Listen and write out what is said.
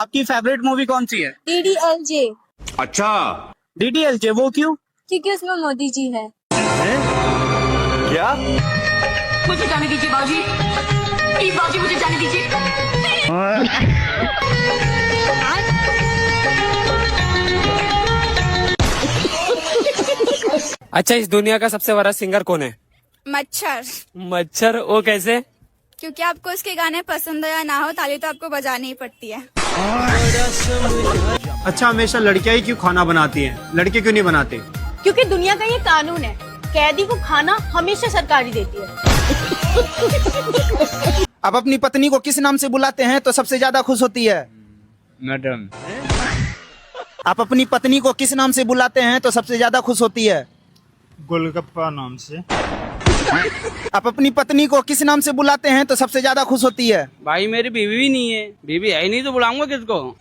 आपकी favourite movie कौन सी है? DDLJ। अच्छा, DDLJ, वो क्यों? क्योंकि उसमें मोदी जी है। क्या? मुझे जाने दीजिए बाबूजी, प्लीज बाबूजी मुझे जाने दीजिए। अच्छा, इस दुनिया का सबसे बड़ा सिंगर कौन है? मच्छर। मच्छर? वो कैसे? क्योंकि आपको उसके गाने पसंद हो या ना हो, ताली तो आपको बजानी ही पड़ती है। अच्छा, हमेशा लड़कियां ही क्यों खाना बनाती हैं, लड़के क्यों नहीं बनाते? क्योंकि दुनिया का ये कानून है, कैदी को खाना हमेशा सरकारी देती है। आप अपनी पत्नी को किस नाम से बुलाते हैं तो सबसे ज्यादा खुश होती है? मैडम। आप अपनी पत्नी को किस नाम से बुलाते हैं तो सबसे ज्यादा खुश होती है? गोलगप्पा नाम से। आप अपनी पत्नी को किस नाम से बुलाते हैं तो सबसे ज्यादा खुश होती है? भाई मेरी बीवी भी नहीं है, बीवी है ही नहीं तो बुलाऊंगा किसको?